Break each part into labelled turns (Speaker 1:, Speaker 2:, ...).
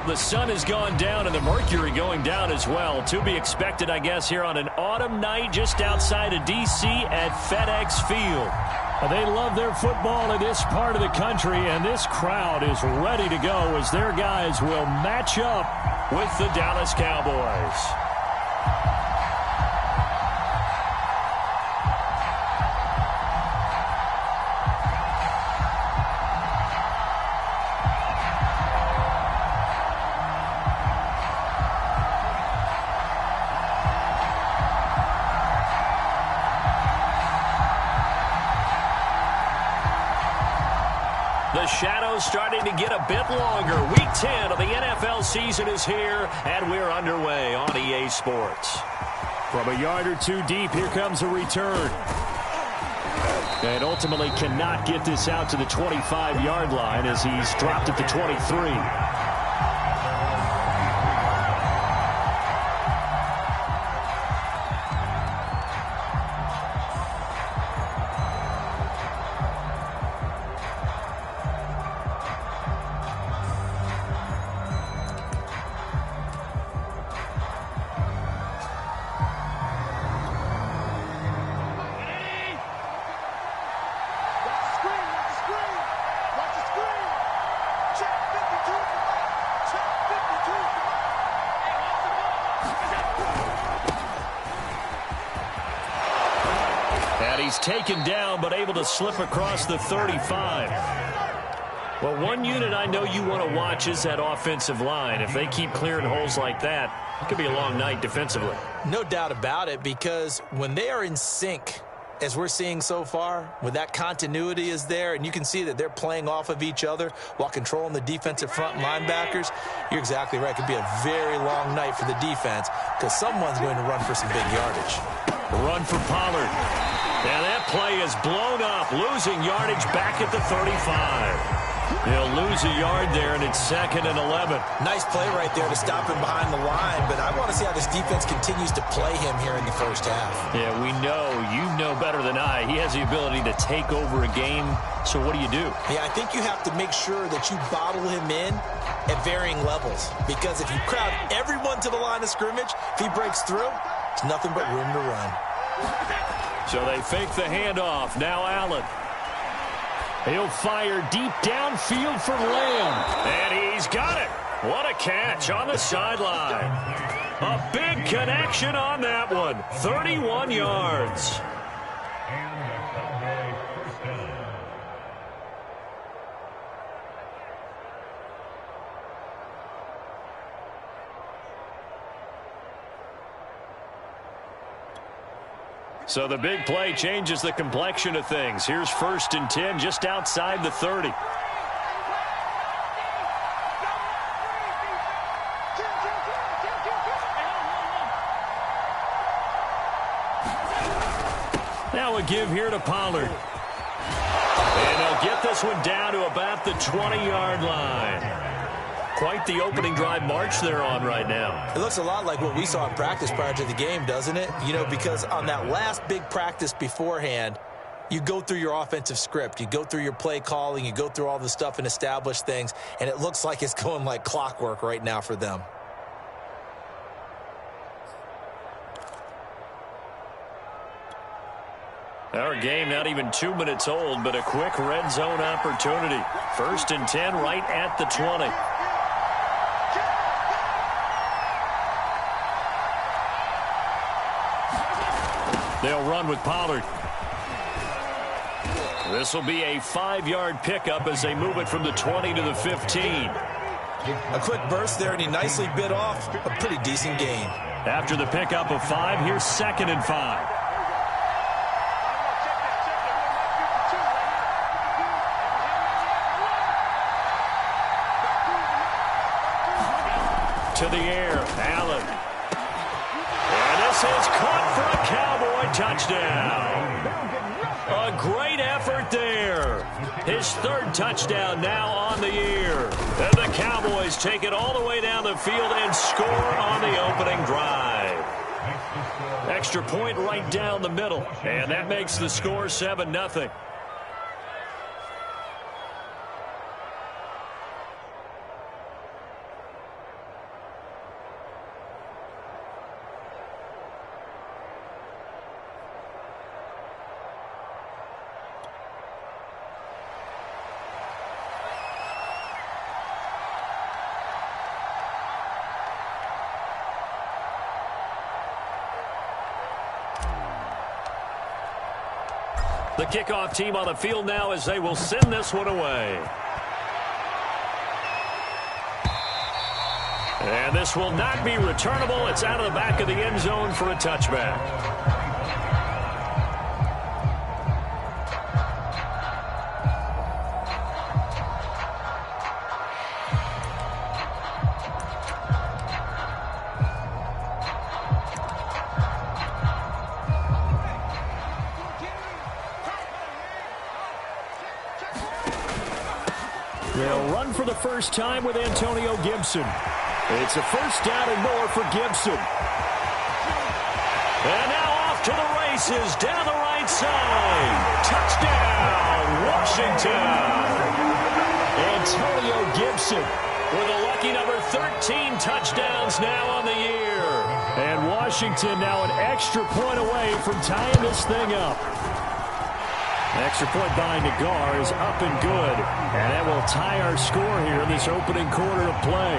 Speaker 1: the sun has gone down and the mercury going down as well. To be expected, I guess, here on an autumn night just outside of D.C. at FedEx Field. They love their football in this part of the country, and this crowd is ready to go as their guys will match up with the Dallas Cowboys. The shadow's starting to get a bit longer. Week 10 of the NFL season is here, and we're underway on EA Sports. From a yard or two deep, here comes a return. And ultimately cannot get this out to the 25-yard line as he's dropped at the 23. He's taken down, but able to slip across the 35. Well, one unit I know you want to watch is that offensive line. If they keep clearing holes like that, it could be a long night defensively.
Speaker 2: No doubt about it, because when they are in sync, as we're seeing so far, when that continuity is there, and you can see that they're playing off of each other while controlling the defensive front linebackers, you're exactly right. It could be a very long night for the defense because someone's going to run for some big yardage.
Speaker 1: Run for Pollard. And that play is blown up, losing yardage back at the 35. They'll lose a yard there, and it's 2nd and 11.
Speaker 2: Nice play right there to stop him behind the line, but I want to see how this defense continues to play him here in the first half.
Speaker 1: Yeah, we know. You know better than I. He has the ability to take over a game, so what do you do?
Speaker 2: Yeah, I think you have to make sure that you bottle him in at varying levels, because if you crowd everyone to the line of scrimmage, if he breaks through, it's nothing but room to run.
Speaker 1: So they fake the handoff. Now Allen. He'll fire deep downfield for Lamb. And he's got it. What a catch on the sideline. A big connection on that one. 31 yards. So the big play changes the complexion of things. Here's 1st and 10 just outside the 30. Now a give here to Pollard. And they'll get this one down to about the 20-yard line. Quite the opening drive march they're on right now.
Speaker 2: It looks a lot like what we saw in practice prior to the game, doesn't it? You know, because on that last big practice beforehand, you go through your offensive script. You go through your play calling. You go through all the stuff and establish things. And it looks like it's going like clockwork right now for them.
Speaker 1: Our game not even 2 minutes old, but a quick red zone opportunity. 1st and 10 right at the 20. They'll run with Pollard. This will be a 5-yard pickup as they move it from the 20 to the 15.
Speaker 2: A quick burst there, and he nicely bit off a pretty decent gain.
Speaker 1: After the pickup of 5, here's 2nd and 5. To the air, Allen. And this is caught for a Cowboy touchdown. A great effort there. His 3rd touchdown now on the year. And the Cowboys take it all the way down the field and score on the opening drive. Extra point right down the middle. And that makes the score 7-0. The kickoff team on the field now as they will send this one away. And this will not be returnable. It's out of the back of the end zone for a touchback. They'll run for the first time with Antonio Gibson. It's a first down and more for Gibson. And now off to the races down the right side. Touchdown, Washington. Antonio Gibson with a lucky number 13 touchdowns now on the year. And Washington now an extra point away from tying this thing up. Extra point by Nagar is up and good. And that will tie our score here in this opening quarter of play.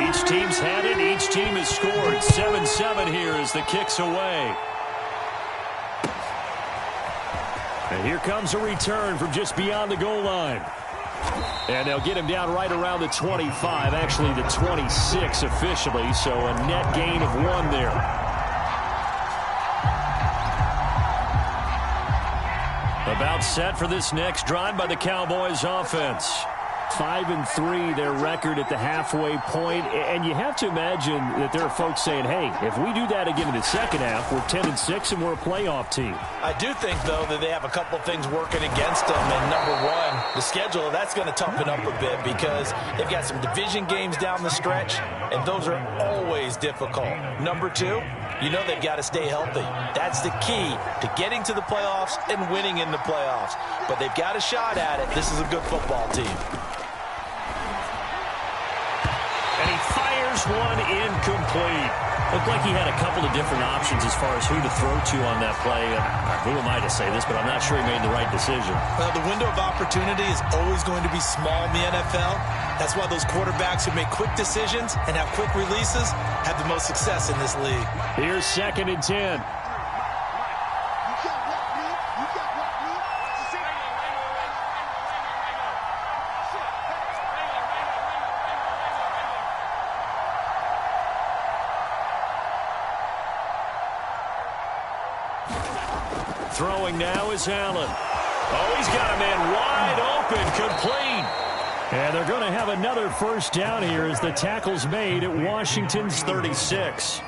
Speaker 1: Each team's had it. Each team has scored. 7-7 here as the kick's away. And here comes a return from just beyond the goal line. And they'll get him down right around the 25, actually the 26 officially, so a net gain of 1 there. About set for this next drive by the Cowboys offense. 5-3 their record at the halfway point, and you have to imagine that there are folks saying, hey, if we do that again in the second half, we're 10-6 and we're a playoff team.
Speaker 2: I do think, though, that they have a couple things working against them, and number one, the schedule, that's going to toughen up a bit because they've got some division games down the stretch, and those are always difficult. Number two, you know they've got to stay healthy. That's the key to getting to the playoffs and winning in the playoffs. But they've got a shot at it. This is a good football team.
Speaker 1: And he fires one incomplete. Looked like he had a couple of different options as far as who to throw to on that play. Who am I to say this, but I'm not sure he made the right decision.
Speaker 2: Well, the window of opportunity is always going to be small in the NFL. That's why those quarterbacks who make quick decisions and have quick releases have the most success in this league.
Speaker 1: Here's 2nd and 10. Throwing now is Allen. Oh, he's got a man wide open, complete. And they're going to have another first down here as the tackle's made at Washington's 36.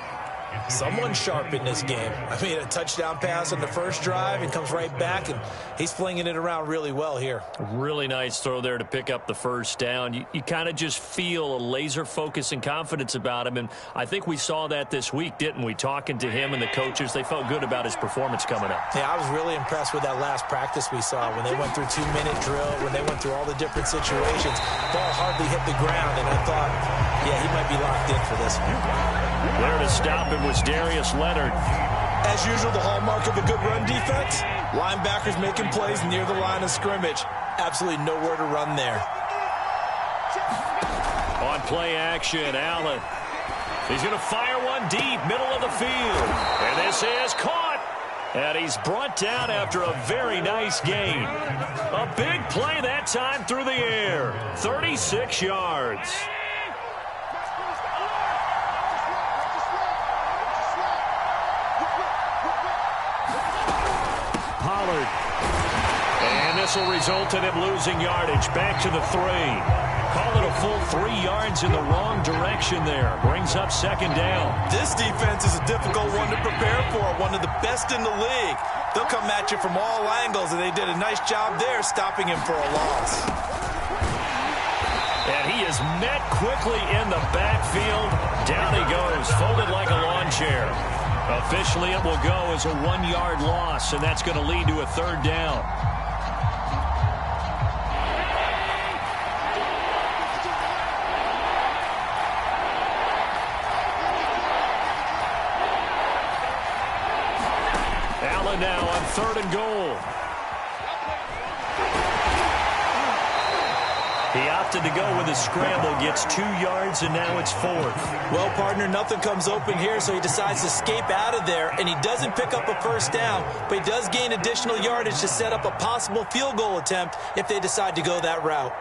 Speaker 2: Someone sharp in this game. I mean, a touchdown pass on the first drive and comes right back, and he's flinging it around really well here.
Speaker 1: Really nice throw there to pick up the first down. You kind of just feel a laser focus and confidence about him, and I think we saw that this week, didn't we? Talking to him and the coaches, they felt good about his performance coming up.
Speaker 2: Yeah, I was really impressed with that last practice we saw when they went through 2-minute drill, when they went through all the different situations. Ball hardly hit the ground, and I thought, yeah, he might be locked in for this one.
Speaker 1: There to stop him was Darius Leonard.
Speaker 2: As usual, the hallmark of a good run defense, linebackers making plays near the line of scrimmage. Absolutely nowhere to run there.
Speaker 1: On play action, Allen. He's going to fire one deep, middle of the field. And this is caught. And he's brought down after a very nice gain. A big play that time through the air. 36 yards. And this will result in him losing yardage. Back to the 3. Call it a full 3 yards in the wrong direction there. Brings up 2nd down.
Speaker 2: This defense is a difficult one to prepare for. One of the best in the league. They'll come at you from all angles, and they did a nice job there stopping him for a loss.
Speaker 1: And he is met quickly in the backfield. Down he goes, folded like a lawn chair. Officially, it will go as a 1-yard loss, and that's going to lead to a 3rd down. Allen now on 3rd and goal. He opted to go with a scramble, gets 2 yards, and now it's 4th.
Speaker 2: Well, partner, nothing comes open here, so he decides to escape out of there, and he doesn't pick up a first down, but he does gain additional yardage to set up a possible field goal attempt if they decide to go that route.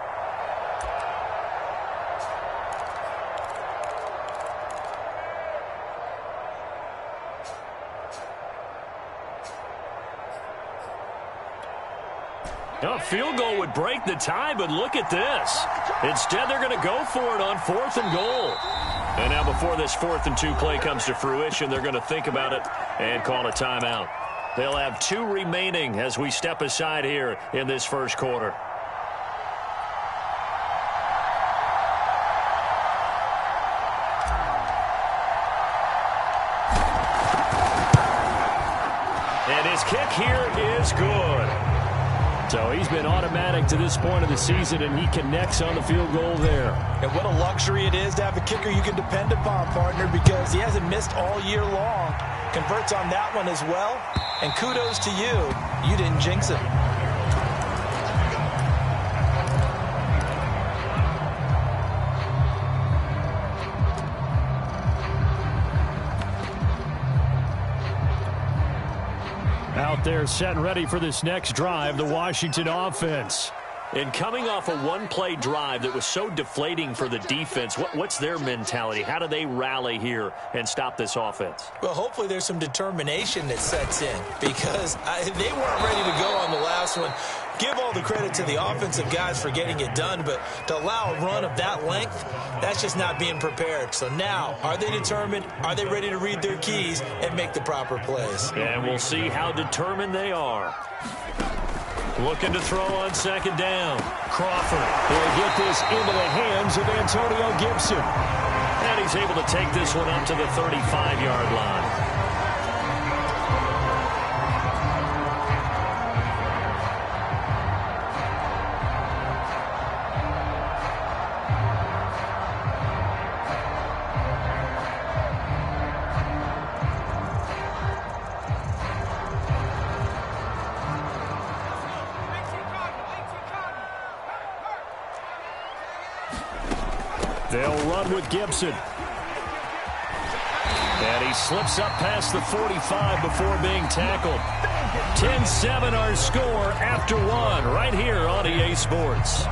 Speaker 1: A field goal would break the tie, but look at this. Instead, they're going to go for it on 4th and goal. And now before this 4th and 2 play comes to fruition, they're going to think about it and call a timeout. They'll have 2 remaining as we step aside here in this first quarter. And his kick here is good. So he's been automatic to this point of the season, and he connects on the field goal there.
Speaker 2: And what a luxury it is to have a kicker you can depend upon, partner, because he hasn't missed all year long. Converts on that one as well. And kudos to you. You didn't jinx him.
Speaker 1: Out there set and ready for this next drive, the Washington offense. And coming off a one-play drive that was so deflating for the defense, what's their mentality? How do they rally here and stop this offense?
Speaker 2: Well, hopefully there's some determination that sets in because they weren't ready to go on the last one. Give all the credit to the offensive guys for getting it done, but to allow a run of that length, that's just not being prepared. So now, are they determined? Are they ready to read their keys and make the proper plays?
Speaker 1: And we'll see how determined they are. Looking to throw on 2nd down. Crawford.
Speaker 3: He'll get this into the hands of Antonio Gibson.
Speaker 1: And he's able to take this one up to the 35-yard line. They'll run with Gibson. And he slips up past the 45 before being tackled. 10-7 our score after 1 right here on EA Sports.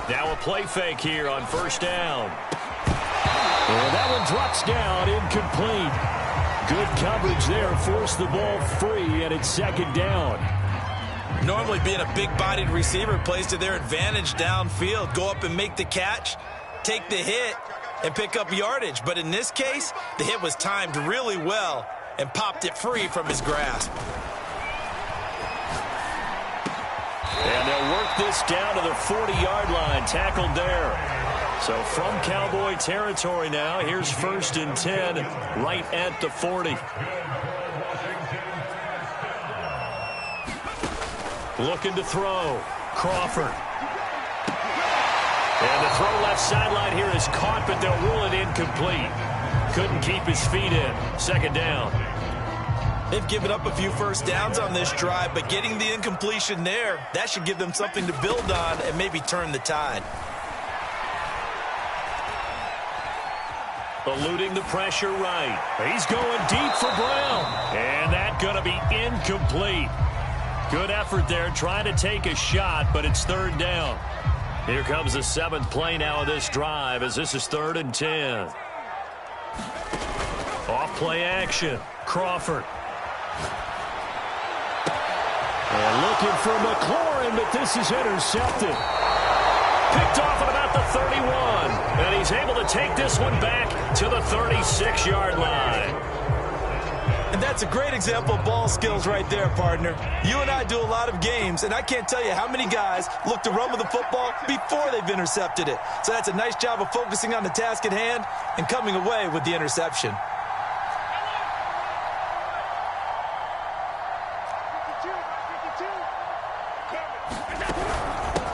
Speaker 1: Now a play fake here on 1st down.
Speaker 3: And that one drops down, incomplete. Good coverage there, forced the ball free, and it's 2nd down.
Speaker 2: Normally being a big-bodied receiver plays to their advantage downfield. Go up and make the catch, take the hit, and pick up yardage. But in this case, the hit was timed really well and popped it free from his grasp.
Speaker 1: And they'll work this down to the 40-yard line, tackled there. So from Cowboy territory now, here's 1st and 10 right at the 40. Looking to throw. Crawford. And the throw left sideline here is caught, but they'll rule it incomplete. Couldn't keep his feet in. 2nd down.
Speaker 2: They've given up a few first downs on this drive, but getting the incompletion there, that should give them something to build on and maybe turn the tide.
Speaker 1: Eluding the pressure right. He's going deep for Brown. And that's going to be incomplete. Good effort there trying to take a shot, but it's 3rd down. Here comes the 7th play now of this drive as this is 3rd and 10. Off play action. Crawford.
Speaker 3: And looking for McLaurin, but this is intercepted.
Speaker 1: Picked off at about the 31. And he's able to take this one back to the 36-yard line.
Speaker 2: And that's a great example of ball skills right there, partner. You and I do a lot of games, and I can't tell you how many guys look to run with the football before they've intercepted it. So that's a nice job of focusing on the task at hand and coming away with the interception.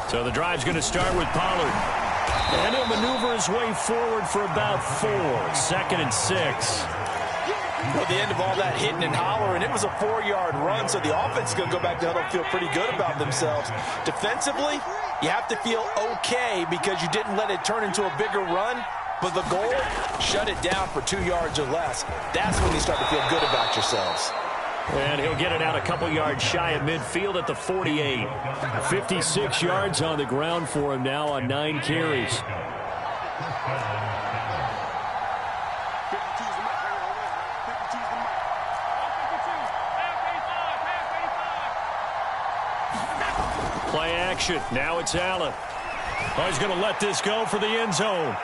Speaker 1: So the drive's going to start with Pollard.
Speaker 3: And he'll maneuver his way forward for about 4. 2nd and 6.
Speaker 2: Well, at the end of all that hitting and hollering, it was a 4-yard run, so the offense is going to go back to huddle and feel pretty good about themselves. Defensively, you have to feel okay because you didn't let it turn into a bigger run, but the goal, shut it down for 2 yards or less. That's when you start to feel good about yourselves.
Speaker 3: And he'll get it out a couple yards shy of midfield at the 48. 56 yards on the ground for him now on 9 carries. Play action. Now it's Allen. Oh, he's going to let this go for the end zone.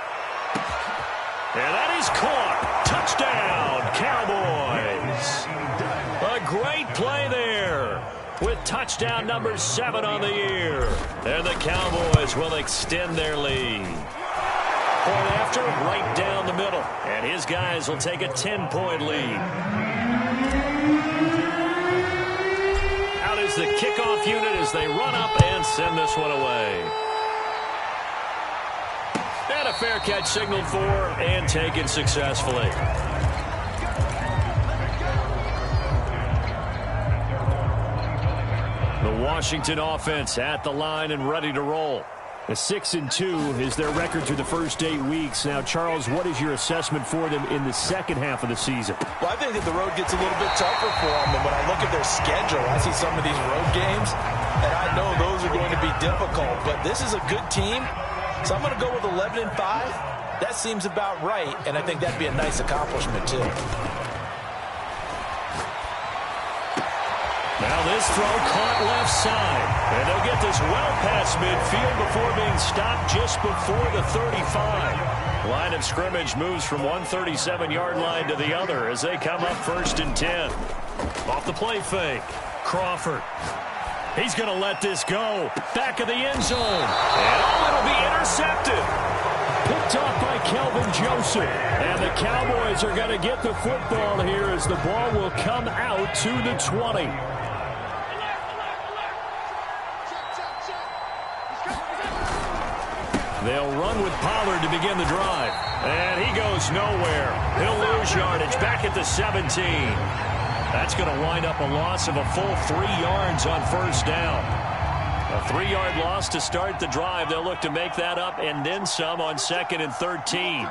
Speaker 3: And that is caught. Touchdown, Cowboys. A great play there with touchdown number 7 on the year. And the Cowboys will extend their lead. Point after, right down the middle. And his guys will take a 10-point lead. Out is the kickoff unit as they run up and send this one away. And a fair catch signaled for and taken successfully. The Washington offense at the line and ready to roll. A 6-2 is their record through the first 8 weeks. Now, Charles, what is your assessment for them in the second half of the season?
Speaker 2: Well, I think that the road gets a little bit tougher for them. And when I look at their schedule, I see some of these road games, and I know those are going to be difficult. But this is a good team, so I'm going to go with 11-5. That seems about right, and I think that'd be a nice accomplishment, too.
Speaker 3: Now this throw caught left side. And they'll get this well past midfield before being stopped just before the 35. Line of scrimmage moves from one 37-yard line to the other as they come up 1st and 10. Off the play fake. Crawford. He's going to let this go. Back of the end zone. And it'll be intercepted. Picked off by Kelvin Joseph. And the Cowboys are going to get the football here as the ball will come out to the 20. They'll run with Pollard to begin the drive. And he goes nowhere. He'll lose yardage back at the 17. That's going to wind up a loss of a full 3 yards on 1st down. A 3-yard loss to start the drive. They'll look to make that up and then some on 2nd and 13.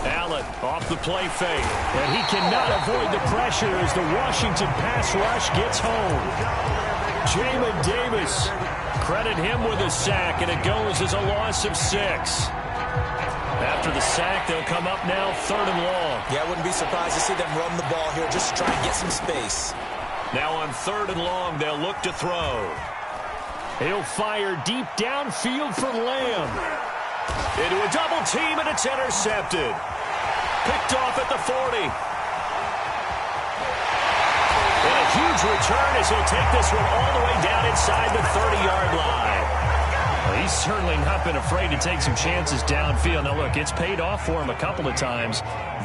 Speaker 3: Allen off the play fake. And he cannot avoid the pressure as the Washington pass rush gets home. Jamin Davis, credit him with a sack, and it goes as a loss of 6. After the sack, they'll come up now 3rd and long.
Speaker 2: Yeah, I wouldn't be surprised to see them run the ball here just to try and get some space.
Speaker 3: Now on 3rd and long, they'll look to throw. He'll fire deep downfield for Lamb. Into a double team, and it's intercepted. Picked off at the 40. And a huge return as he'll take this one all the way down inside the 30-yard line. Well, he's certainly not been afraid to take some chances downfield. Now, look, it's paid off for him a couple of times.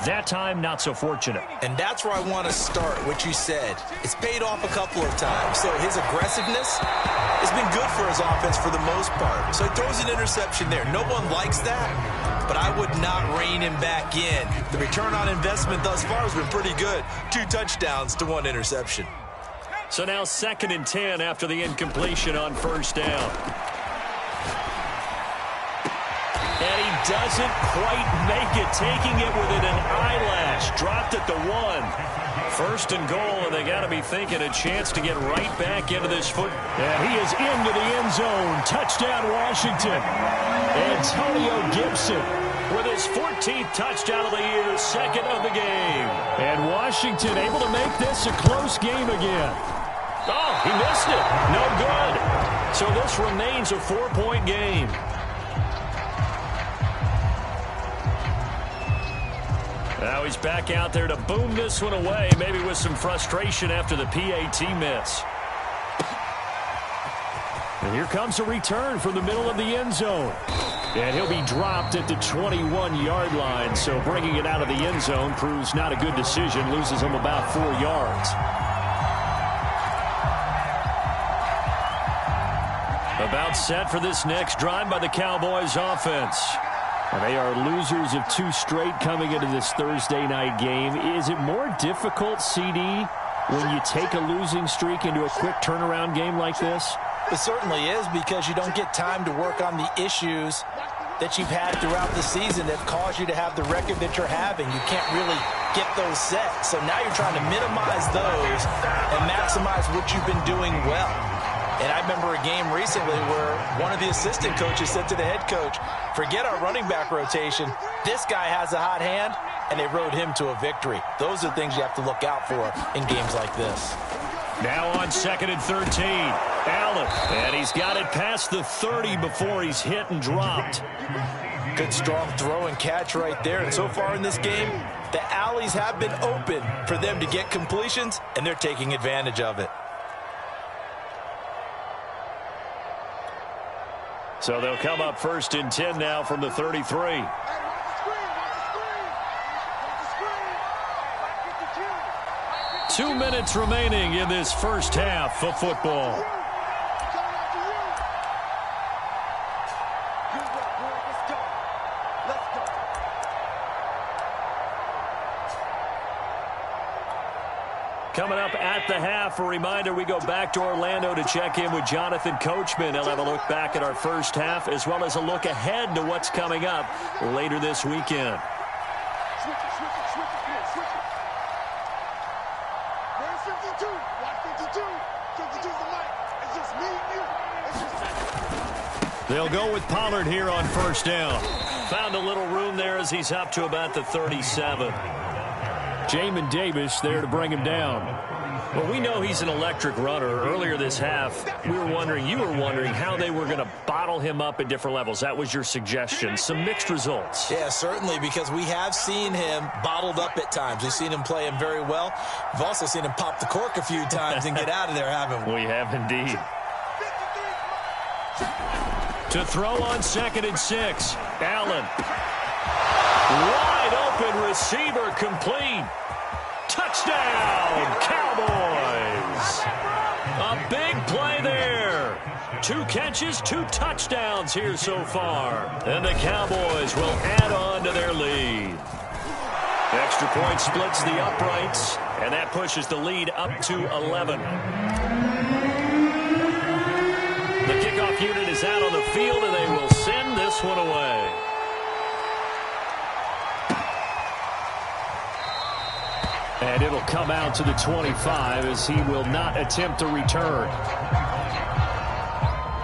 Speaker 3: That time, not so fortunate.
Speaker 2: And that's where I want to start, what you said. It's paid off a couple of times. So his aggressiveness has been good for his offense for the most part. So he throws an interception there. No one likes that, but I would not rein him back in. The return on investment thus far has been pretty good. 2 touchdowns to 1 interception.
Speaker 3: So now 2nd and 10 after the incompletion on 1st down. And he doesn't quite make it, taking it within an eyelash. Dropped at the 1. 1st and goal, and they got to be thinking a chance to get right back into this foot. And he is into the end zone. Touchdown, Washington. Antonio Gibson with his 14th touchdown of the year, 2nd of the game. And Washington able to make this a close game again. Oh, he missed it. No good. So this remains a 4-point game. Now he's back out there to boom this one away, maybe with some frustration after the PAT miss. And here comes a return from the middle of the end zone. And he'll be dropped at the 21-yard line, so bringing it out of the end zone proves not a good decision, loses him about 4 yards. About set for this next drive by the Cowboys offense. They are losers of 2 straight coming into this Thursday night game. Is it more difficult, CD, when you take a losing streak into a quick turnaround game like this?
Speaker 2: It certainly is, because you don't get time to work on the issues that you've had throughout the season that caused you to have the record that you're having. You can't really get those set. So now you're trying to minimize those and maximize what you've been doing well. And I remember a game recently where one of the assistant coaches said to the head coach, forget our running back rotation. This guy has a hot hand, and they rode him to a victory. Those are things you have to look out for in games like this.
Speaker 3: Now on 2nd and 13, Allen. And he's got it past the 30 before he's hit and dropped.
Speaker 2: Good strong throw and catch right there. And so far in this game, the alleys have been open for them to get completions, and they're taking advantage of it.
Speaker 3: So they'll come up 1st and 10 now from the 33. Two minutes remaining in this first half of football. Coming up at the half, a reminder, we go back to Orlando to check in with Jonathan Coachman. He'll have a look back at our first half, as well as a look ahead to what's coming up later this weekend. They'll go with Pollard here on 1st down. Found a little room there as he's up to about the 37. Jamin Davis there to bring him down. Well, we know he's an electric runner. Earlier this half, you were wondering how they were going to bottle him up at different levels. That was your suggestion. Some mixed results.
Speaker 2: Yeah, certainly, because we have seen him bottled up at times. We've seen him play him very well. We've also seen him pop the cork a few times and get out of there, haven't we?
Speaker 3: We have indeed. To throw on 2nd and 6, Allen. Wide open receiver, complete. Touchdown, Cowboys. A big play there. 2 catches, 2 touchdowns here so far. And the Cowboys will add on to their lead. Extra point splits the uprights, and that pushes the lead up to 11. The kickoff unit is out on the field, and they will send this one away. And it'll come out to the 25 as he will not attempt to return.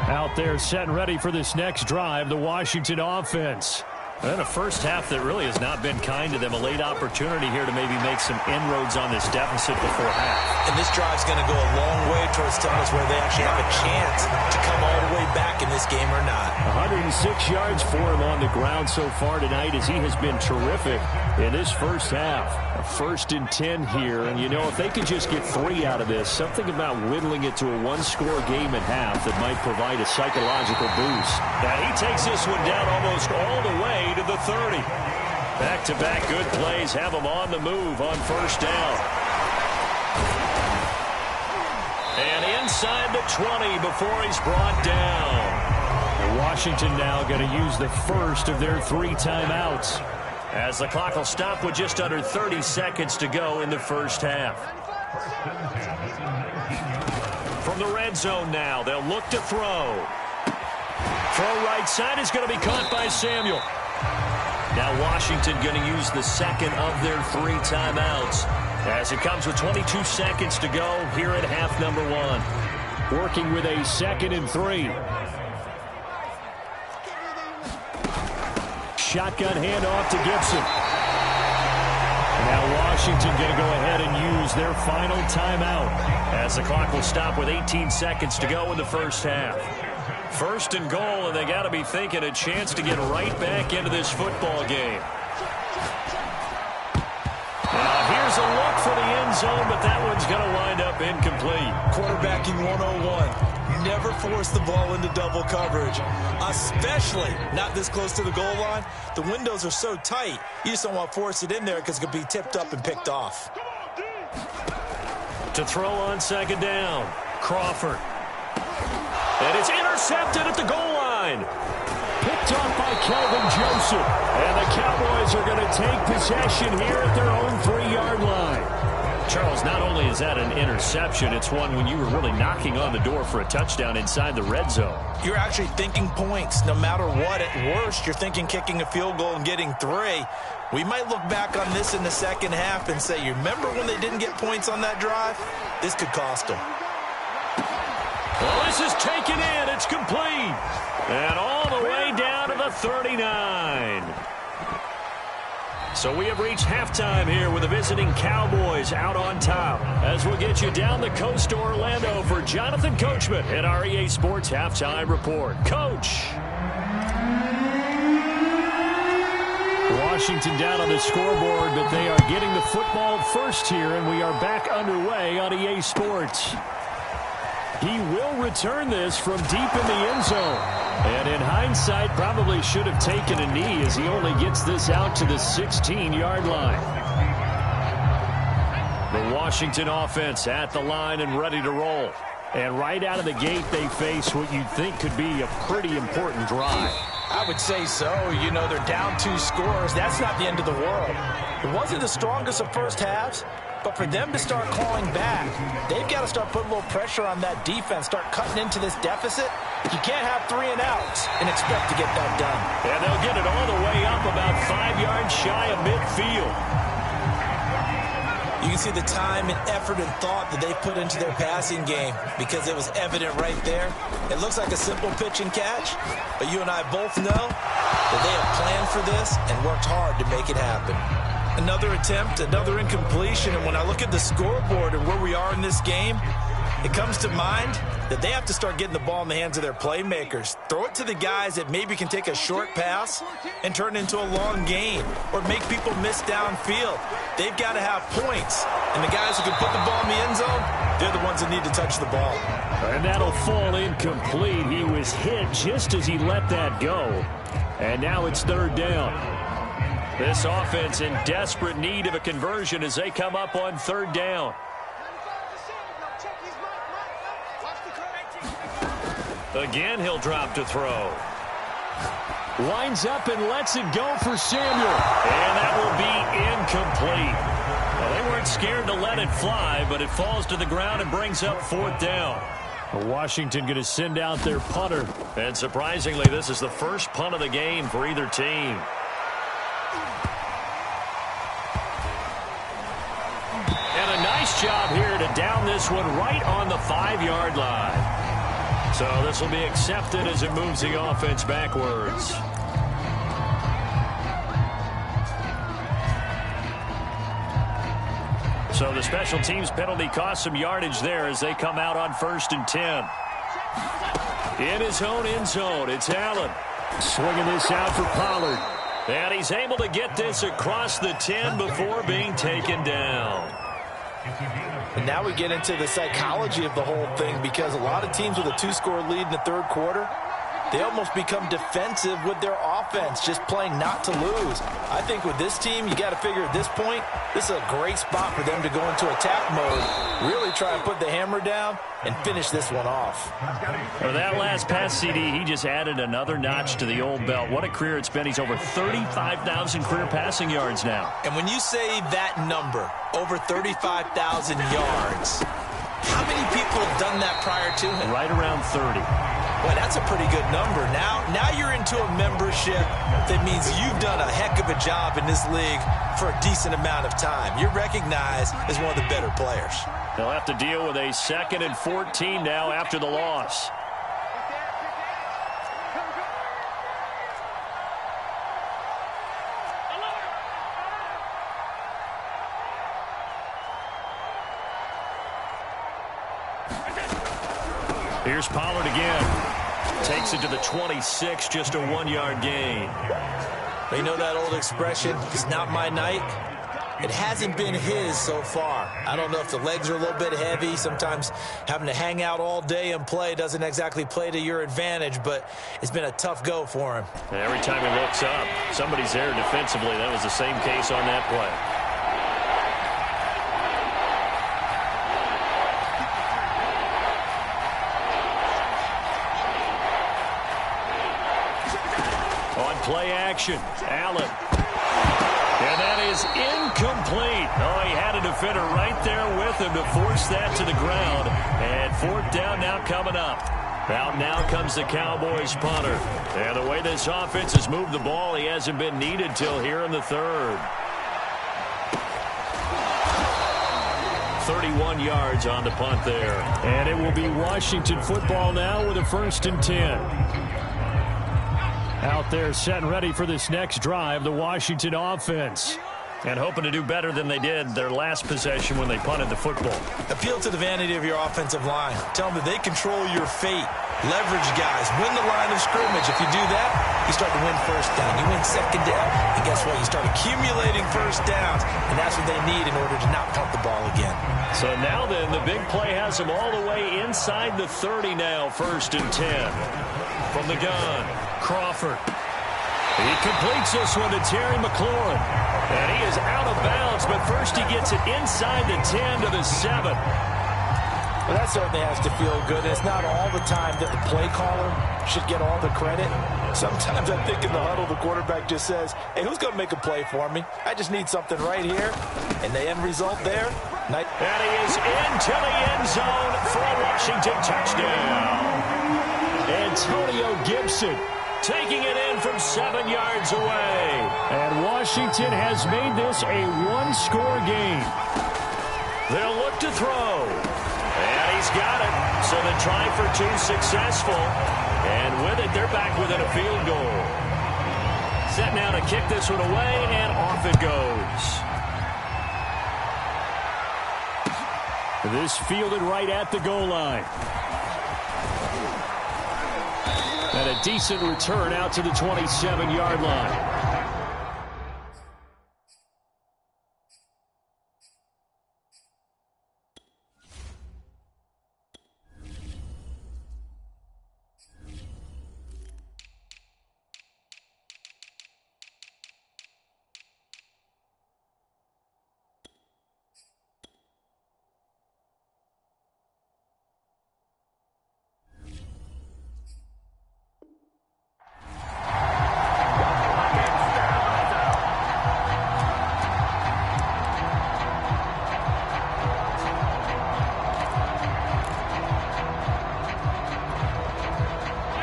Speaker 3: Out there set and ready for this next drive, the Washington offense. And a first half that really has not been kind to them. A late opportunity here to maybe make some inroads on this deficit before half.
Speaker 2: And this drive's going to go a long way towards telling us whether they actually have a chance to come all the way back in this game or not.
Speaker 3: 106 yards for him on the ground so far tonight as he has been terrific in this first half. A 1st and 10 here. And, you know, if they could just get 3 out of this, something about whittling it to a 1-score game at half that might provide a psychological boost. Now he takes this one down almost all the way to the 30. Back-to-back good plays have him on the move on 1st down. And inside the 20 before he's brought down. Washington now going to use the first of their 3 timeouts, as the clock will stop with just under 30 seconds to go in the first half. From the red zone now, they'll look to throw. Throw right side is going to be caught by Samuel. Now Washington going to use the second of their 3 timeouts as it comes with 22 seconds to go here at half number 1. Working with a 2nd and 3. Shotgun handoff to Gibson. Now Washington going to go ahead and use their final timeout as the clock will stop with 18 seconds to go in the first half. 1st and goal, and they got to be thinking a chance to get right back into this football game. Now here's a look for the end zone, but that one's going to wind up incomplete.
Speaker 2: Quarterbacking 101. Never force the ball into double coverage, especially not this close to the goal line. The windows are so tight, you just don't want to force it in there because it could be tipped up and picked off.
Speaker 3: To throw on 2nd down, Crawford.
Speaker 1: And it's intercepted at the goal line. Picked off by Kelvin Joseph. And the Cowboys are going to take possession here at their own 3-yard line. Charles, not only is that an interception, it's one when you were really knocking on the door for a touchdown inside the red zone.
Speaker 2: You're actually thinking points no matter what. At worst, you're thinking kicking a field goal and getting 3. We might look back on this in the second half and say, you remember when they didn't get points on that drive? This could cost them.
Speaker 1: Well, this is taken in. It's complete. And all the way down to the 39. So we have reached halftime here with the visiting Cowboys out on top. As we'll get you down the coast to Orlando for Jonathan Coachman at our EA Sports Halftime Report. Coach. Washington down on the scoreboard, but they are getting the football first here, and we are back underway on EA Sports. He will return this from deep in the end zone. And in hindsight, probably should have taken a knee as he only gets this out to the 16-yard line. The Washington offense at the line and ready to roll. And right out of the gate, they face what you'd think could be a pretty important drive.
Speaker 2: I would say so. You know, they're down 2 scores. That's not the end of the world. It wasn't the strongest of first halves, but for them to start clawing back, they've got to start putting a little pressure on that defense, start cutting into this deficit. You can't have 3 and outs and expect to get that done.
Speaker 1: And they'll get it all the way up about 5 yards shy of midfield.
Speaker 2: You can see the time and effort and thought that they put into their passing game because it was evident right there. It looks like a simple pitch and catch, but you and I both know that they have planned for this and worked hard to make it happen. Another attempt, another incompletion, and when I look at the scoreboard and where we are in this game, it comes to mind that they have to start getting the ball in the hands of their playmakers. Throw it to the guys that maybe can take a short pass and turn it into a long gain or make people miss downfield. They've got to have points. And the guys who can put the ball in the end zone, they're the ones that need to touch the ball.
Speaker 1: And that'll fall incomplete. He was hit just as he let that go. And now it's 3rd down. This offense in desperate need of a conversion as they come up on 3rd down. Again, he'll drop to throw. Winds up and lets it go for Samuel. And that will be incomplete. Well, they weren't scared to let it fly, but it falls to the ground and brings up 4th down. Washington going to send out their punter. And surprisingly, this is the first punt of the game for either team. And a nice job here to down this one right on the 5-yard line. So this will be accepted as it moves the offense backwards. So the special teams penalty cost some yardage there as they come out on 1st and 10. In his own end zone, it's Allen. Swinging this out for Pollard. And he's able to get this across the 10 before being taken down.
Speaker 2: And now we get into the psychology of the whole thing because a lot of teams with a 2-score lead in the 3rd quarter, they almost become defensive with their offense, just playing not to lose. I think with this team, you got to figure at this point, this is a great spot for them to go into attack mode, really try and put the hammer down and finish this one off.
Speaker 1: For that last pass CD, he just added another notch to the old belt. What a career it's been. He's over 35,000 career passing yards now.
Speaker 2: And when you say that number, over 35,000 yards, how many people have done that prior to him?
Speaker 1: Right around 30.
Speaker 2: Boy, that's a pretty good number. Now you're into a membership that means you've done a heck of a job in this league for a decent amount of time. You're recognized as one of the better players.
Speaker 1: They'll have to deal with a 2nd and 14 now after the loss. Here's Pollard again. Takes it to the 26, just a 1-yard gain.
Speaker 2: You know that old expression, it's not my night? It hasn't been his so far. I don't know if the legs are a little bit heavy. Sometimes having to hang out all day and play doesn't exactly play to your advantage, but it's been a tough go for him.
Speaker 1: And every time he looks up, somebody's there defensively. That was the same case on that play.
Speaker 3: play action. Allen. And that is incomplete. Oh, he had a defender right there with him to force that to the ground. And fourth down now coming up. Out now comes the Cowboys punter. And the way this offense has moved the ball, he hasn't been needed till here in the third. 31 yards on the punt there.
Speaker 1: And it will be Washington football now with a 1st and 10. Out there set and ready for this next drive, the Washington offense.
Speaker 3: And hoping to do better than they did their last possession when they punted the football.
Speaker 2: Appeal to the vanity of your offensive line. Tell them that they control your fate. Leverage guys. Win the line of scrimmage. If you do that, you start to win first down. You win second down. And guess what? You start accumulating first downs. And that's what they need in order to not punt the ball again.
Speaker 3: So now then, the big play has them all the way inside the 30 now. 1st and 10. From the gun, Crawford. He completes this one to Terry McLaurin. And he is out of bounds, but first he gets it inside the 10 to the 7.
Speaker 2: Well, that certainly has to feel good. It's not all the time that the play caller should get all the credit. Sometimes I think in the huddle, the quarterback just says, hey, who's going to make a play for me? I just need something right here. And the end result there.
Speaker 3: And he is into the end zone for a Washington touchdown.
Speaker 1: Antonio Gibson
Speaker 3: taking it in from 7 yards away.
Speaker 1: And Washington has made this a one-score game.
Speaker 3: They'll look to throw. And he's got it. So the try for 2 successful. And with it, they're back within a field goal. Set now to kick this one away, and off it goes.
Speaker 1: This fielded right at the goal line. And a decent return out to the 27-yard line.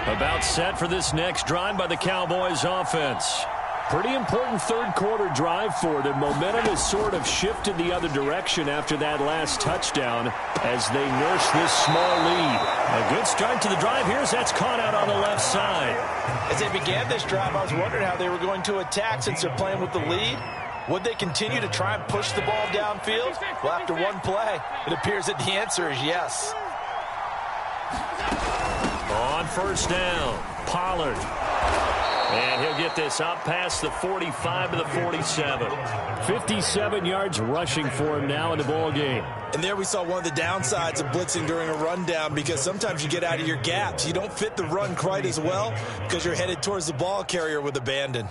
Speaker 3: About set for this next drive by the Cowboys offense.
Speaker 1: Pretty important third quarter drive for them. Momentum has sort of shifted the other direction after that last touchdown as they nurse this small lead.
Speaker 3: A good start to the drive here as that's caught out on the left side.
Speaker 2: As they began this drive, I was wondering how they were going to attack since they're playing with the lead. Would they continue to try and push the ball downfield? Well, after one play, it appears that the answer is yes.
Speaker 3: On first down, Pollard. And he'll get this up past the 45 to the 47.
Speaker 1: 57 yards rushing for him now in the ball game.
Speaker 2: And there we saw one of the downsides of blitzing during a rundown, because sometimes you get out of your gaps. You don't fit the run quite as well because you're headed towards the ball carrier with abandon.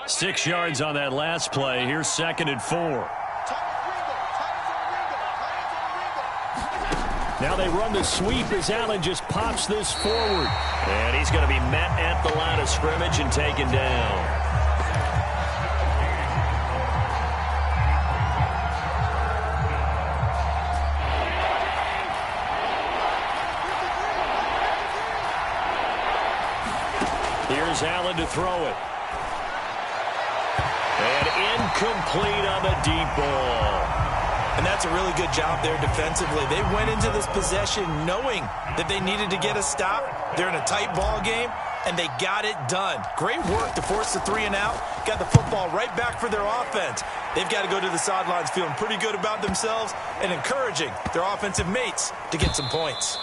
Speaker 3: 6 yards on that last play. Here's 2nd and 4.
Speaker 1: Now they run the sweep as Allen just pops this forward.
Speaker 3: And he's going to be met at the line of scrimmage and taken down. Here's Allen to throw it. And incomplete on the deep ball.
Speaker 2: And that's a really good job there defensively. They went into this possession knowing that they needed to get a stop. They're in a tight ball game, and they got it done. Great work to force the 3 and out. Got the football right back for their offense. They've got to go to the sidelines feeling pretty good about themselves and encouraging their offensive mates to get some points.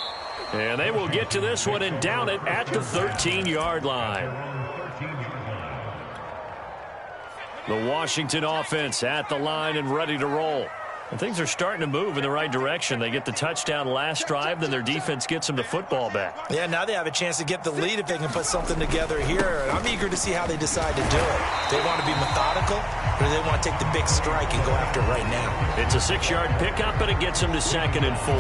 Speaker 3: And they will get to this one and down it at the 13-yard line. The Washington offense at the line and ready to roll. And things are starting to move in the right direction. They get the touchdown last drive, then their defense gets them the football back.
Speaker 2: Yeah, now they have a chance to get the lead if they can put something together here. And I'm eager to see how they decide to do it. They want to be methodical, or do they want to take the big strike and go after it right now?
Speaker 3: It's a 6-yard pickup, and it gets them to 2nd and 4.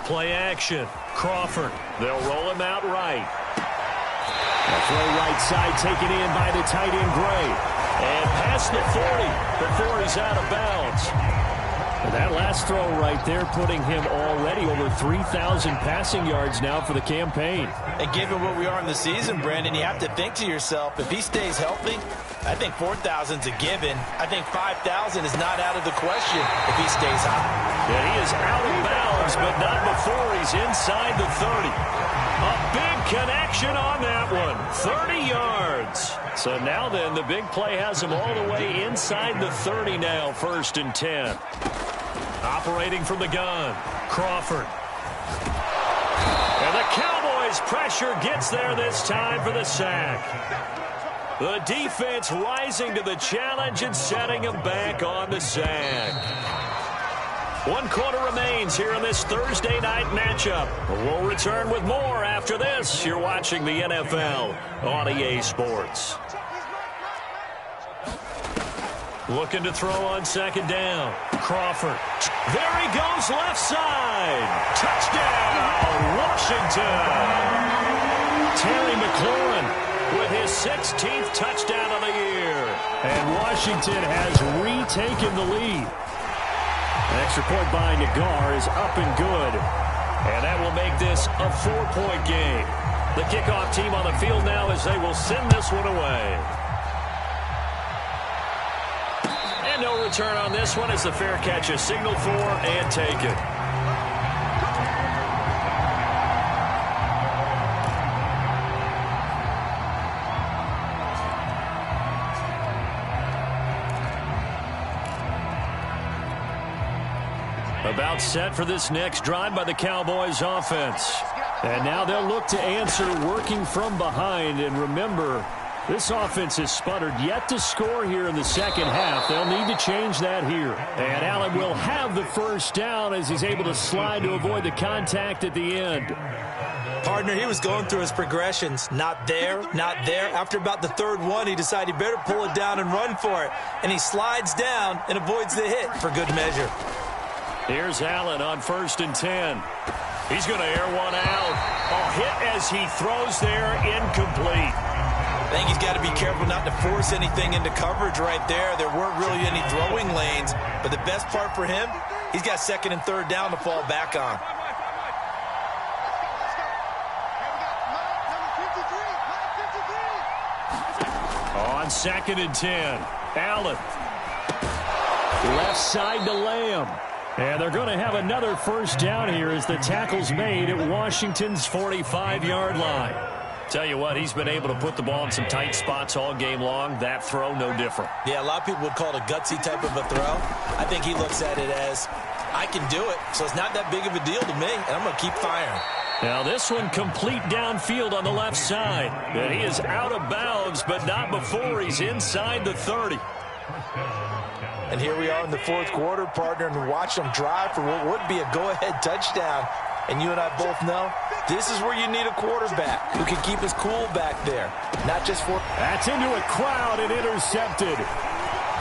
Speaker 1: Play action. Crawford. They'll roll him out right. A throw right side taken in by the tight end Gray. And past the 40 before he's out of bounds. And that last throw right there putting him already over 3,000 passing yards now for the campaign.
Speaker 2: And given where we are in the season, Brandon, you have to think to yourself, if he stays healthy, I think 4,000's a given. I think 5,000 is not out of the question if he stays high.
Speaker 1: Yeah, he is out of bounds, but not before he's inside the 30. A big connection on that one. 30 yards. So now then, the big play has him all the way inside the 30 now, 1st and 10. Operating from the gun, Crawford. And the Cowboys' pressure gets there this time for the sack. The defense rising to the challenge and setting him back on the sack. 1 quarter remains here in this Thursday night matchup. We'll return with more after this. You're watching the NFL on EA Sports. Looking to throw on 2nd down. Crawford. There he goes left side. Touchdown, Washington. Terry McLaurin with his 16th touchdown of the year. And Washington has retaken the lead. An extra point by Nagar is up and good. And that will make this a 4-point game. The kickoff team on the field now as they will send this one away. And no return on this one as the fair catch is signaled for and taken. About set for this next drive by the Cowboys offense. And now they'll look to answer working from behind. And remember, this offense has sputtered yet to score here in the second half. They'll need to change that here. And Allen will have the 1st down as he's able to slide to avoid the contact at the end.
Speaker 2: Partner, he was going through his progressions. Not there, not there. After about the 3rd one, he decided he better pull it down and run for it. And he slides down and avoids the hit for good measure.
Speaker 1: Here's Allen on 1st and 10. He's going to air one out. A hit as he throws there, incomplete.
Speaker 2: I think he's got to be careful not to force anything into coverage right there. There weren't really any throwing lanes. But the best part for him, he's got 2nd and 3rd down to fall back on.
Speaker 1: On 2nd and 10, Allen. Left side to Lamb. And they're going to have another 1st down here as the tackle's made at Washington's 45-yard line. Tell you what, he's been able to put the ball in some tight spots all game long. That throw, no different.
Speaker 2: Yeah, a lot of people would call it a gutsy type of a throw. I think he looks at it as, I can do it, so it's not that big of a deal to me, and I'm going to keep firing.
Speaker 1: Now this one complete downfield on the left side. And he is out of bounds, but not before he's inside the 30.
Speaker 2: And here we are in the 4th quarter, partner, and watch them drive for what would be a go-ahead touchdown. And you and I both know this is where you need a quarterback who can keep his cool back there. Not just for...
Speaker 1: That's into a crowd and intercepted.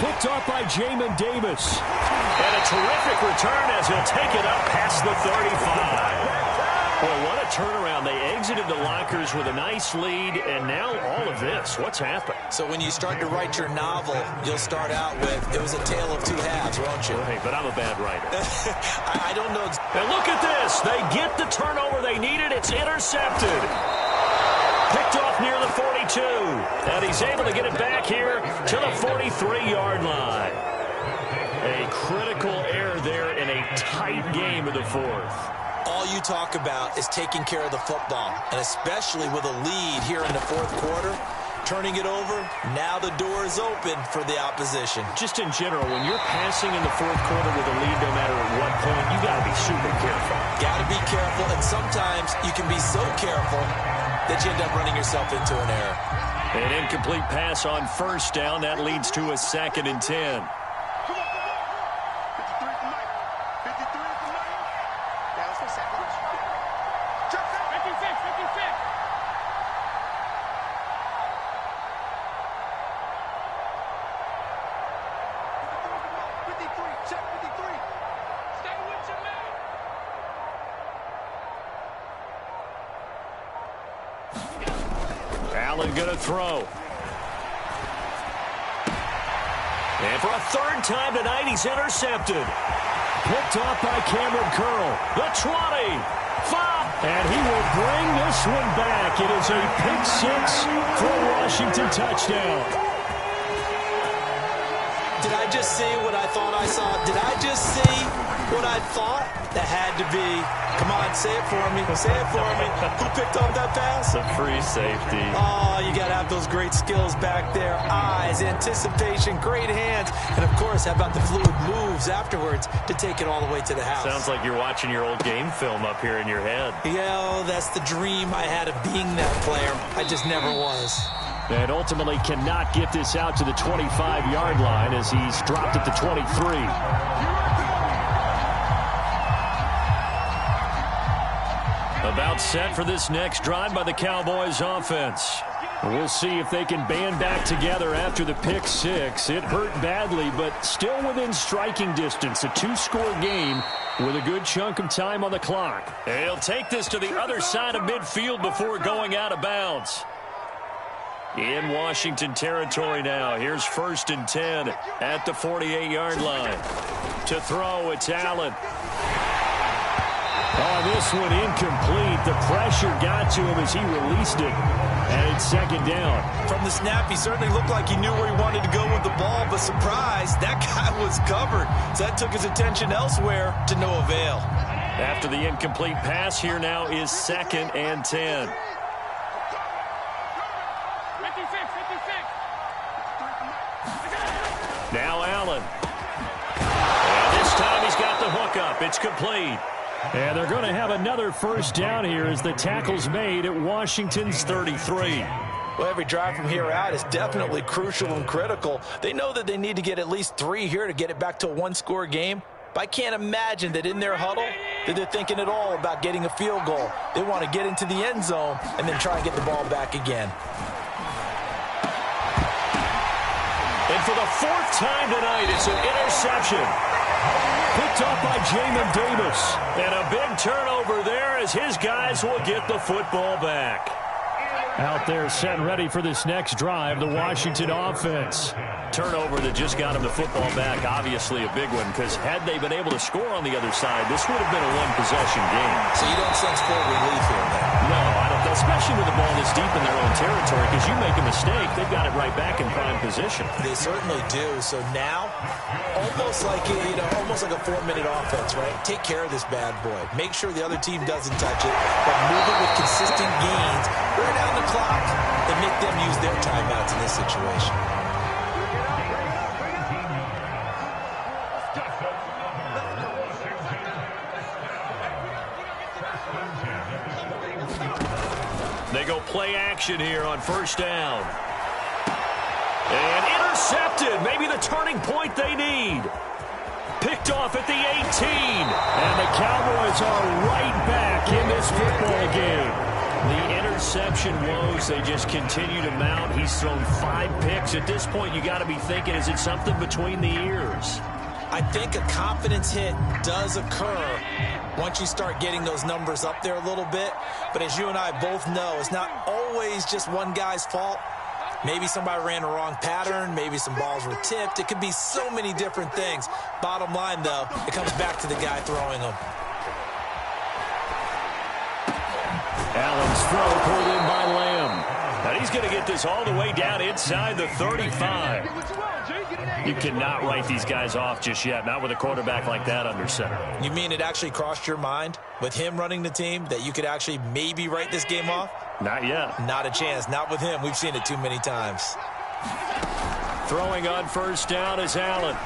Speaker 1: Picked off by Jamin Davis. And a terrific return as he'll take it up past the 35. Well, what a turnaround. They exited the lockers with a nice lead, and now all of this. What's happened?
Speaker 2: So when you start to write your novel, you'll start out with, it was a tale of 2 halves, won't you?
Speaker 1: Hey, but I'm a bad writer.
Speaker 2: I don't know.
Speaker 1: And look at this. They get the turnover they needed. It's intercepted. Picked off near the 42. And he's able to get it back here to the 43-yard line. A critical error there in a tight game in the 4th.
Speaker 2: All you talk about is taking care of the football, and especially with a lead here in the 4th quarter, turning it over, now the door is open for the opposition.
Speaker 1: Just in general, when you're passing in the 4th quarter with a lead, no matter at what point, you got to be super careful.
Speaker 2: Got to be careful, and sometimes you can be so careful that you end up running yourself into an error.
Speaker 1: An incomplete pass on 1st down. That leads to a 2nd and 10.
Speaker 3: Allen going to throw. And for a third time tonight, he's intercepted. Picked off by Cameron Curl. The 20. 5. And he will bring this one back. It is a pick six for a Washington touchdown.
Speaker 2: Did I just see what I thought I saw? Did I just see what I thought? That had to be. Come on, say it for me. Say it for me. Who picked up that pass?
Speaker 3: A free safety.
Speaker 2: Oh, you got to have those great skills back there. Eyes, anticipation, great hands. And, of course, how about the fluid moves afterwards to take it all the way to the house?
Speaker 3: Sounds like you're watching your old game film up here in your head.
Speaker 2: Yeah, that's the dream I had of being that player. I just never was.
Speaker 3: And ultimately cannot get this out to the 25-yard line as he's dropped at the 23. About set for this next drive by the Cowboys offense. We'll see if they can band back together after the pick six. It hurt badly, but still within striking distance. A two-score game with a good chunk of time on the clock. And he'll take this to the other side of midfield before going out of bounds. In Washington territory now. Here's 1st and 10 at the 48-yard line. To throw, it's Allen. Oh, this one incomplete. The pressure got to him as he released it. And it's 2nd down.
Speaker 2: From the snap, he certainly looked like he knew where he wanted to go with the ball, but surprise, that guy was covered. So that took his attention elsewhere to no avail.
Speaker 3: After the incomplete pass, here now is 2nd and 10. Now Allen. And this time he's got the hook up. It's complete. And they're going to have another 1st down here as the tackle's made at Washington's 33.
Speaker 2: Well, every drive from here out is definitely crucial and critical. They know that they need to get at least 3 here to get it back to a one-score game. But I can't imagine that in their huddle that they're thinking at all about getting a field goal. They want to get into the end zone and then try and get the ball back again.
Speaker 3: And for the 4th time tonight, it's an interception. Picked off by Jamin Davis. And a big turnover there as his guys will get the football back. Out there set ready for this next drive, the Washington offense. Turnover that just got him the football back, obviously a big one, because had they been able to score on the other side, this would have been a one-possession game.
Speaker 2: So you don't sense full relief here, then?
Speaker 3: No, I don't, especially with the ball this deep in their own territory, because you make a mistake, they've got it right back in prime position.
Speaker 2: They certainly do. So now, almost like almost like a 4-minute offense, right? Take care of this bad boy. Make sure the other team doesn't touch it, but move it with consistent gains. Wear down the clock and make them use their timeouts in this situation.
Speaker 3: They go play action here on 1st down. And intercepted. Maybe the turning point they need. Picked off at the 18. And the Cowboys are right back in this football game. The interception woes, they just continue to mount. He's thrown 5 picks. At this point, you got to be thinking, is it something between the ears?
Speaker 2: I think a confidence hit does occur once you start getting those numbers up there a little bit. But as you and I both know, it's not always just one guy's fault. Maybe somebody ran the wrong pattern. Maybe some balls were tipped. It could be so many different things. Bottom line, though, it comes back to the guy throwing them.
Speaker 3: Allen's throw pulled in by Lamb. And he's going to get this all the way down inside the 35. You cannot write these guys off just yet, not with a quarterback like that under center.
Speaker 2: You mean it actually crossed your mind with him running the team that you could actually maybe write this game off?
Speaker 3: Not yet.
Speaker 2: Not a chance. Not with him. We've seen it too many times.
Speaker 3: Throwing on 1st down is Allen.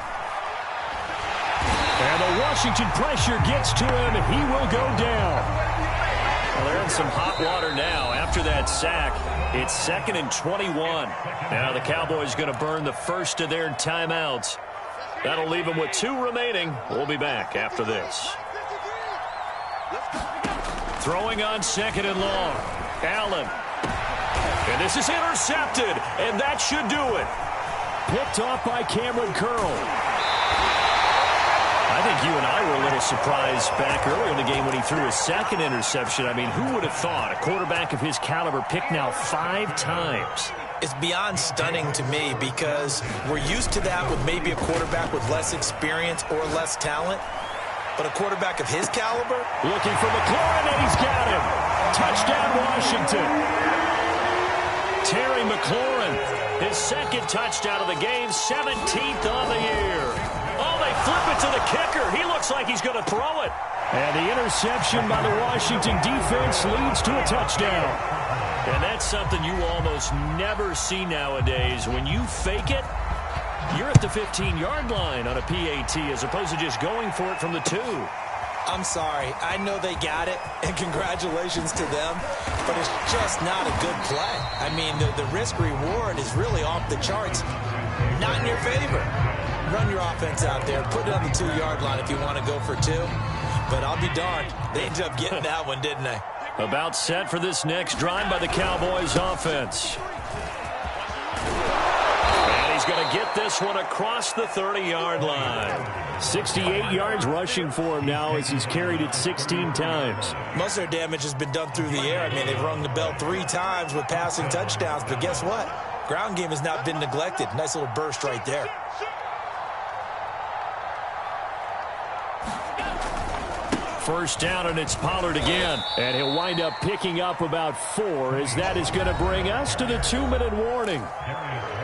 Speaker 3: And the Washington pressure gets to him. He will go down. Well, they're in some hot water now. After that sack, it's 2nd and 21. Now the Cowboys going to burn the first of their timeouts. That'll leave them with 2 remaining. We'll be back after this. Throwing on 2nd and long. Allen. And this is intercepted, and that should do it. Picked off by Cameron Curl. I think you and I were a little surprised back earlier in the game when he threw his second interception. I mean, who would have thought a quarterback of his caliber picked now 5 times?
Speaker 2: It's beyond stunning to me because we're used to that with maybe a quarterback with less experience or less talent. But a quarterback of his caliber?
Speaker 3: Looking for McLaurin, and he's got him. Touchdown, Washington. Terry McLaurin, his second touchdown of the game, 17th on the year. Oh, they flip it to the kicker. He looks like he's going to throw it. And the interception by the Washington defense leads to a touchdown. And that's something you almost never see nowadays. When you fake it, you're at the 15-yard line on a PAT as opposed to just going for it from the 2.
Speaker 2: I'm sorry. I know they got it, and congratulations to them, but it's just not a good play. I mean, the risk-reward is really off the charts. Not in your favor. Run your offense out there. Put it on the 2-yard line if you want to go for 2. But I'll be darned. They ended up getting that one, didn't they?
Speaker 3: About set for this next drive by the Cowboys offense. And he's going to get this one across the 30-yard line. 68 yards rushing for him now as he's carried it 16 times.
Speaker 2: Most of their damage has been done through the air. I mean, they've rung the bell 3 times with passing touchdowns, but guess what? Ground game has not been neglected. Nice little burst right there.
Speaker 3: First down, and it's Pollard again. And he'll wind up picking up about 4, as that is going to bring us to the 2-minute warning.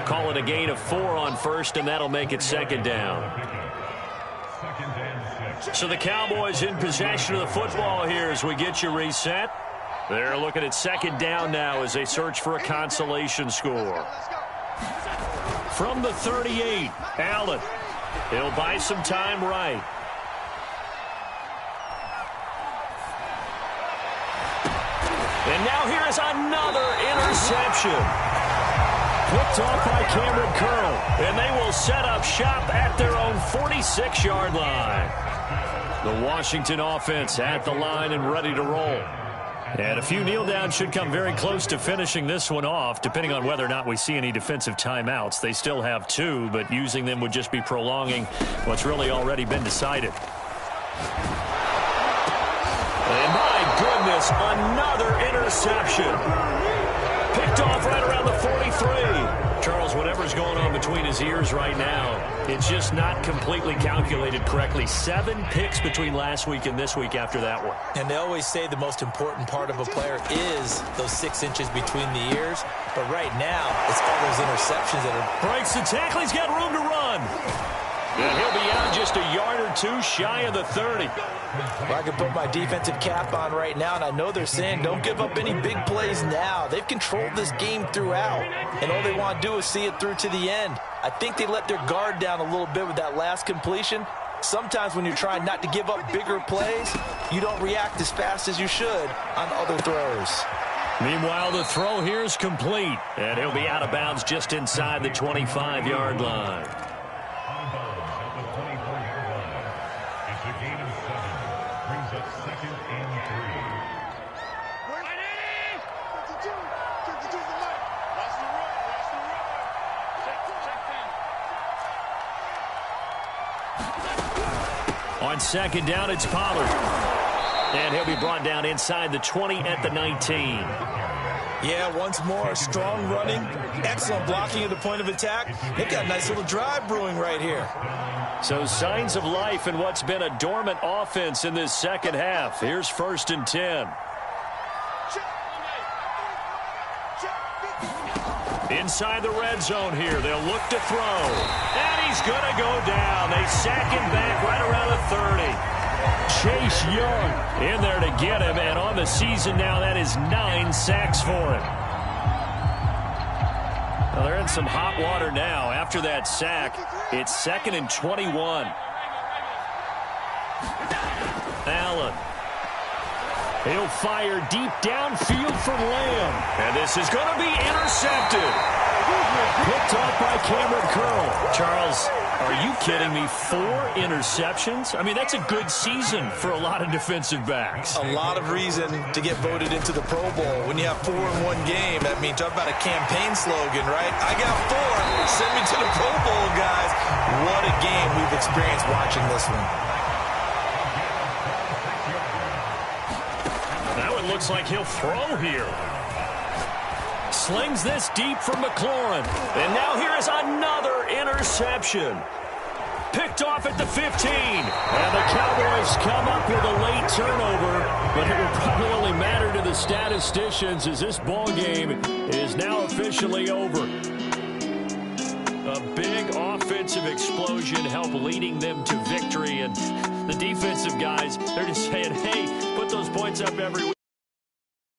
Speaker 3: Call it a gain of 4 on first, and that'll make it second down. So the Cowboys in possession of the football here as we get you reset. They're looking at second down now as they search for a consolation score. From the 38, Allen. He'll buy some time right. And now here is another interception. Picked off by Cameron Curl. And they will set up shop at their own 46-yard line. The Washington offense at the line and ready to roll. And a few kneel downs should come very close to finishing this one off, depending on whether or not we see any defensive timeouts. They still have 2, but using them would just be prolonging what's really already been decided. And my goodness, another interception. Picked off right around the 43. Charles, whatever's going on between his ears right now, it's just not completely calculated correctly. 7 picks between last week and this week after that one.
Speaker 2: And they always say the most important part of a player is those 6 inches between the ears. But right now, it's all those interceptions that are...
Speaker 3: Breaks the tackle. He's got room to run. And he'll be out just a yard or 2 shy of the 30.
Speaker 2: Well, I can put my defensive cap on right now, and I know they're saying don't give up any big plays now. They've controlled this game throughout, and all they want to do is see it through to the end. I think they let their guard down a little bit with that last completion. Sometimes when you're trying not to give up bigger plays, you don't react as fast as you should on other throws.
Speaker 3: Meanwhile, the throw here is complete, and he'll be out of bounds just inside the 25-yard line. On second down, it's Pollard. And he'll be brought down inside the 20 at the 19.
Speaker 2: Yeah, once more, strong running, excellent blocking at the point of attack. They've got a nice little drive brewing right here.
Speaker 3: So signs of life in what's been a dormant offense in this second half. Here's 1st and 10. Inside the red zone here. They'll look to throw. And he's going to go down. They sack him back right around the 30. Chase Young in there to get him. And on the season now, that is 9 sacks for him. Well, they're in some hot water now. After that sack, it's 2nd and 21. Allen. He'll fire deep downfield for Lamb. And this is going to be intercepted. Picked off by Cameron Curl. Charles, are you kidding me? 4 interceptions? I mean, that's a good season for a lot of defensive backs.
Speaker 2: A lot of reason to get voted into the Pro Bowl. When you have 4 in one game, I mean, talk about a campaign slogan, right? I got 4. Send me to the Pro Bowl, guys. What a game we've experienced watching this one.
Speaker 3: Now it looks like he'll throw here. Slings this deep from McLaurin. And now here is another interception. Picked off at the 15. And the Cowboys come up with a late turnover. But it will probably only matter to the statisticians as this ball game is now officially over. A big offensive explosion helped leading them to victory. And the defensive guys, they're just saying, hey, put those points up every week.